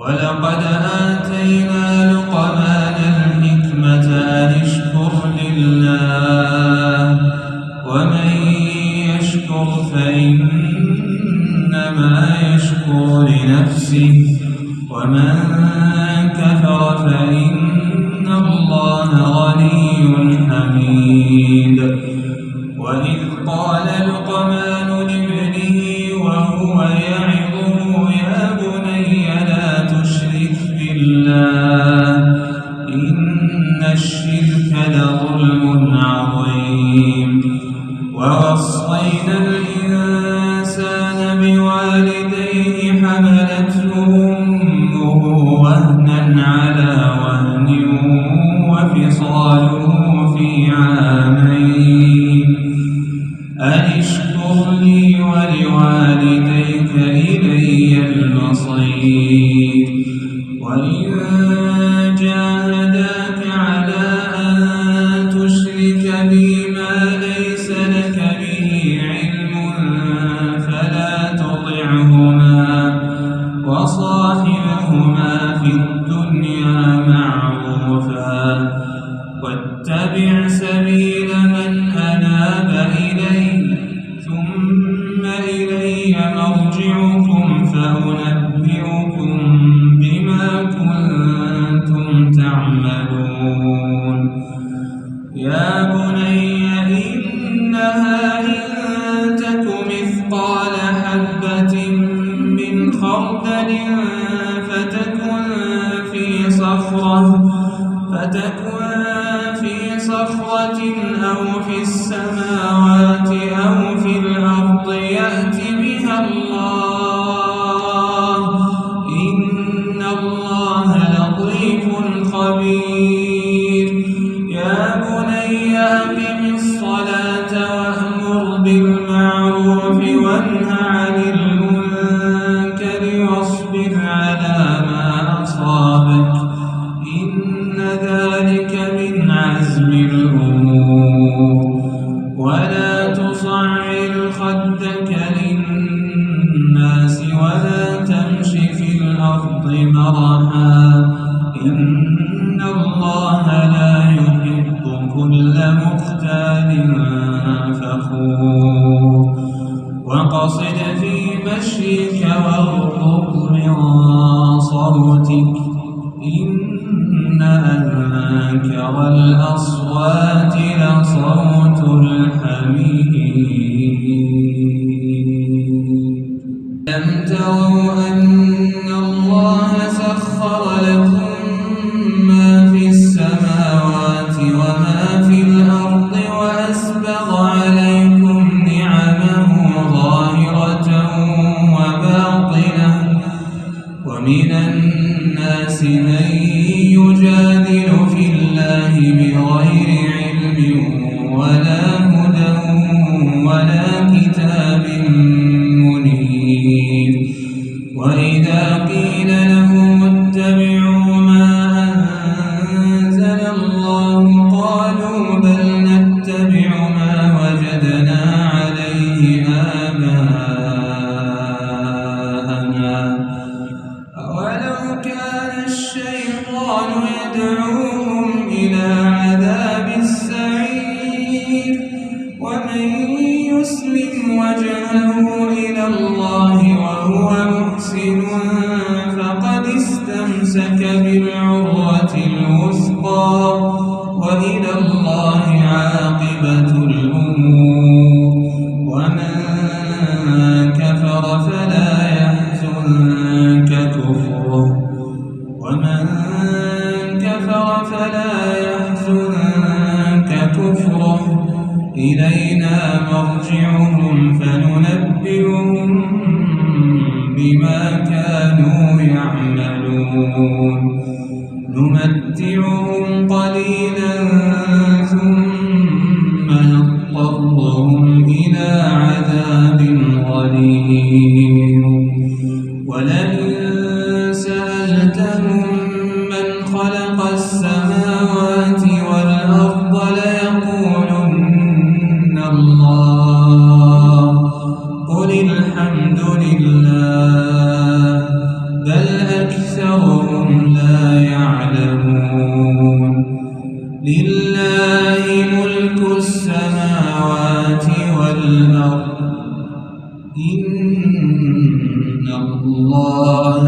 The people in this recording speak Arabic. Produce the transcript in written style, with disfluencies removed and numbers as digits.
ولقد آتينا لقمان الحكمة أن اشكر لله ومن يشكر فإنما يشكر لنفسه ومن كفر فإن الله غني حميد. وإذ قال لقمان لابنه وهو يعظه يا بني لا تشرك بالله إن الشرك لظلم عظيم. ووصينا الإنسان بوالديه حملته أمه وهنا على وهن وفصاله في عامين أن اشكر لي ولوالديك إلي المصير. وإن جاهداك على أن تشرك بي ما ليس لك به علم فلا تطعهما وصاحبهما في الدنيا معروفا واتبع سبيل من أناب إلي ثم إلي مرجعكم فأنبئكم بما كنتم تعملون. يا بني إنها إن تك مثقال حبة من خردل فتكن في صخرة أو في السماوات أو في الأرض يأت بها الله إن الله لطيف خبير. يا بني أقم الصلاة وأمر بالمعروف وانه عن المنكر واصبر على ما أصابك إن ذلك من عزم الأمور. ولا تصعر خدك للناس ولا تمش في الأرض مرحا إن الله لا يحب كل مختال فخور. وقصد في مشيك واغضض من صوتك إن أنكر الأصوات لصوت الحمير. ألم تروا أن الله سخر لكم ما في السماوات وما في الأرض وأسبغ عليكم نعمه ظاهرة وباطنة ومن الناس من يجادل في الله بغير علم ولا هدى ولا كتاب منير. وإذا قيل لهم اتبعوا ما أنزل الله قالوا بل نتبع ما وجدنا عليه آباءنا أولو كان الشيطان يدعوهم إلى عذاب السعير. ومن يسلم وجهه إلى الله وهو محسن فقد استمسك بالعروة الوثقى وإلى الله عاقبة الأمور. ومن كفر فلا يحزنك كفره إلينا مرجعهم فننبئهم بما كانوا يعملون. نمتعهم قليلا ثم نضطرهم إلى عذاب غليظ. ولئن سألتهم من خلق السماوات والأرض ليقولن الله قل الحمد لله بل أكثر ولله ملك السماوات والأرض إن الله